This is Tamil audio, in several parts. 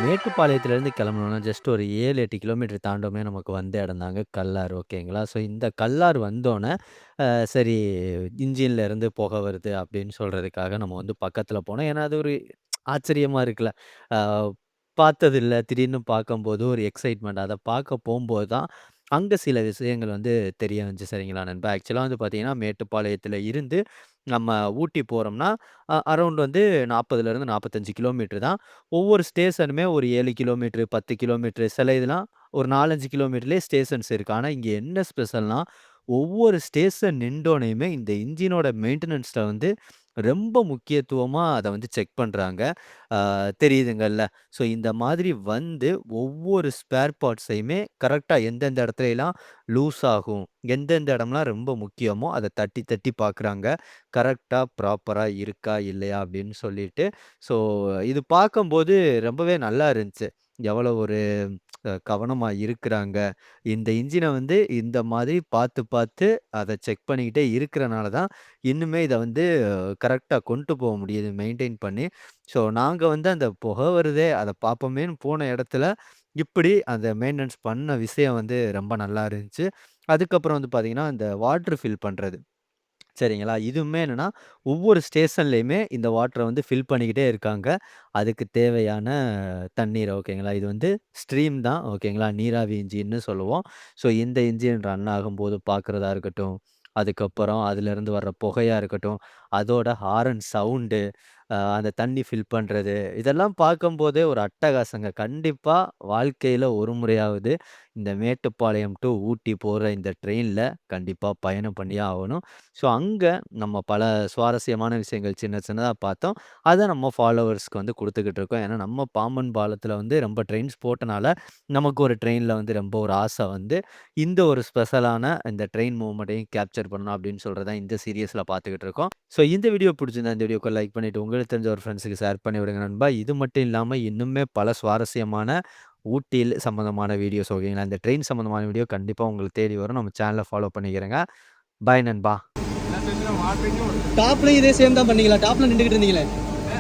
மேட்டுப்பாளையத்துலேருந்து கிளம்புனோம்னா, ஜஸ்ட் ஒரு 7, 8 கிலோமீட்டர் தாண்டோமே நமக்கு வந்த இடம் தாங்க கல்லார். ஓகேங்களா? ஸோ இந்த கல்லார் வந்தோனே, சரி இன்ஜின்ல இருந்து புகை வருது அப்படின்னு சொல்றதுக்காக நம்ம வந்து பக்கத்துல போனோம். ஏன்னா, அது ஒரு ஆச்சரியமா இருக்குல்ல. அ பார்த்ததில்ல. திடீர்னு பார்க்கும்போது ஒரு எக்ஸைட்மெண்ட். அத பார்க்க போம்போது தான், அங்க சில விஷயங்கள் வந்து தெரிய வந்துச்சு சரிங்களா நண்பா. ஆக்சுவலா வந்து பார்த்தீங்கன்னா, மேட்டுப்பாளையத்துல இருந்து நம்ம ஊட்டி போறோம்னா, அரவுண்ட் வந்து 40லேருந்து 45 கிலோமீட்டர் தான். ஒவ்வொரு ஸ்டேஷனுமே ஒரு 7 கிலோமீட்டர், 10 கிலோமீட்டர் சில இதெல்லாம் ஒரு 4, 5 கிலோமீட்டர்லயே ஸ்டேஷன்ஸ் இருக்கு. ஆனா, இங்க என்ன ஸ்பெஷல்னா, ஒவ்வொரு ஸ்டேஷன் நின்றோனையுமே இந்த இன்ஜினோட மெயின்டனன்ஸ்ல வந்து ரொம்ப முக்கியத்துவமா அத வந்து செக் பண்றாங்க. தெரியுதுங்கல்ல. ஸோ இந்த மாதிரி வந்து ஒவ்வொரு ஸ்பேர் பார்ட்ஸையுமே கரெக்ட்டா எந்தெந்த இடத்துலலாம் லூஸ் ஆகும், எந்தெந்த இடம்லாம் ரொம்ப முக்கியமோ அத தட்டி தட்டி பார்க்குறாங்க. கரெக்ட்டா, ப்ராப்பரா இருக்கா, இல்லையா அப்படின்னு சொல்லிட்டு. ஸோ இது பார்க்கும்போது ரொம்பவே நல்லா இருந்துச்சு. எவ்வளோ ஒரு கவனமா இருக்குறாங்க. இந்த இன்ஜின வந்து இந்த மாதிரி பார்த்து பார்த்து அத செக் பண்ணிக்கிட்டே இருக்கிறனால தான், இன்னுமே இத வந்து கரெக்ட்டா கொண்டு போ முடியுது மெயின்டெயின் பண்ணி. ஸோ நாங்க வந்து அந்த புகை வருதே அத பார்ப்போமேன்னு போன இடத்துல, இப்படி அந்த மெயின்டனன்ஸ் பண்ண விஷயம் வந்து ரொம்ப நல்லா இருந்துச்சு. அதுக்கப்புறம் வந்து பார்த்தீங்கன்னா, இந்த வாட்டர் ஃபில் பண்றது. சரிங்களா? இதுவுமே என்னன்னா, ஒவ்வொரு ஸ்டேஷன்லயுமே இந்த வாட்டர வந்து ஃபில் பண்ணிக்கிட்டே இருக்காங்க. அதுக்கு தேவையான தண்ணீர் ஓகேங்களா? இது வந்து ஸ்ட்ரீம் தான் ஓகேங்களா? நீராவி இன்ஜின்னு சொல்லுவோம். ஸோ இந்த இன்ஜின் ரன் ஆகும்போது பார்க்கிறதா இருக்கட்டும், அதுக்கப்புறம் அதிலிருந்து வர்ற புகையா இருக்கட்டும், அதோட ஹாரன் சவுண்டு, அந்த தண்ணி ஃபில் பண்றது, இதெல்லாம் பார்க்கும்போதே ஒரு அட்டகாசங்க. கண்டிப்பா வாழ்க்கையில ஒரு முறையாவது இந்த மேட்டுப்பாளையம் டூ ஊட்டி போற இந்த ட்ரெயின்ல கண்டிப்பா பயணம் பண்ணியே ஆவணும். ஸோ அங்க நம்ம பல சுவாரஸ்யமான விஷயங்கள் சின்ன சின்னதா பார்த்தோம். அத நம்ம ஃபாலோவர்ஸ்க்கு வந்து குடுத்துக்கிட்டு இருக்கோம். ஏன்னா நம்ம பாம்பன் பாலத்துல வந்து ரொம்ப ட்ரெயின்ஸ் போட்டனால, நமக்கு ஒரு ட்ரெயின்ல வந்து ரொம்ப ஒரு ஆசை வந்து, இந்த ஒரு ஸ்பெஷலான இந்த ட்ரெயின் மூவ்மெண்ட்டையும் கேப்சர் பண்ணணும் அப்படின்னு சொல்றத தான் இந்த சீரிஸ்ல பார்த்துக்கிட்டு இருக்கோம். ஸோ இந்த வீடியோ புடிச்சிருந்தா இந்த வீடியோக்கு லைக் பண்ணிட்டு உங்களுக்கு தெரிஞ்ச ஒரு ஃப்ரெண்ட்ஸ்க்கு ஷேர் பண்ணி விடுங்க நண்பா. இது மட்டும் இல்லாம இன்னுமே பல சுவாரஸ்யமான ஊட்டியில் சம்மந்தமான வீடியோஸ் ஓகேங்களா? இந்த ட்ரெயின் சம்மந்தமான வீடியோ கண்டிப்பா உங்களுக்கு தேடி வரும். நம்ம சேனல ஃபாலோ பண்ணிக்கிறங்க. பாய் நண்பா. டாப்லயும் இதே சேம் தான் பண்ணீங்களா? டாப்ல நின்றுகிட்டு இருந்தீங்களே,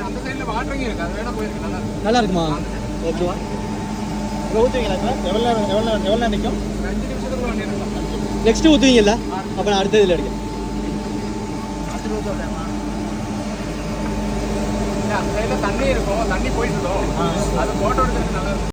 அந்த சைடுல வாட்டரிங் இருக்கு. அது வேணா போயிருக்கு. நல்லா இருக்கும். நல்லா இருக்குமா? ஓகேவா? இப்போ ஊற்றுவீங்களா? சார் எவ்வளோ நேரம் நிற்கும்? ஒரு 5 நிமிஷத்துக்குள்ள வண்டி எடுக்கலாம். நெக்ஸ்ட்டு ஊற்றுவீங்கல்ல? அப்போ நான் அடுத்த இதில் எடுக்கிறேன். அந்த சைடுல தண்ணி இருக்கும். தண்ணி போயிட்டு இருக்கும். அது போட்டோ எடுக்கிறதுக்கு நல்லா இருக்கும்.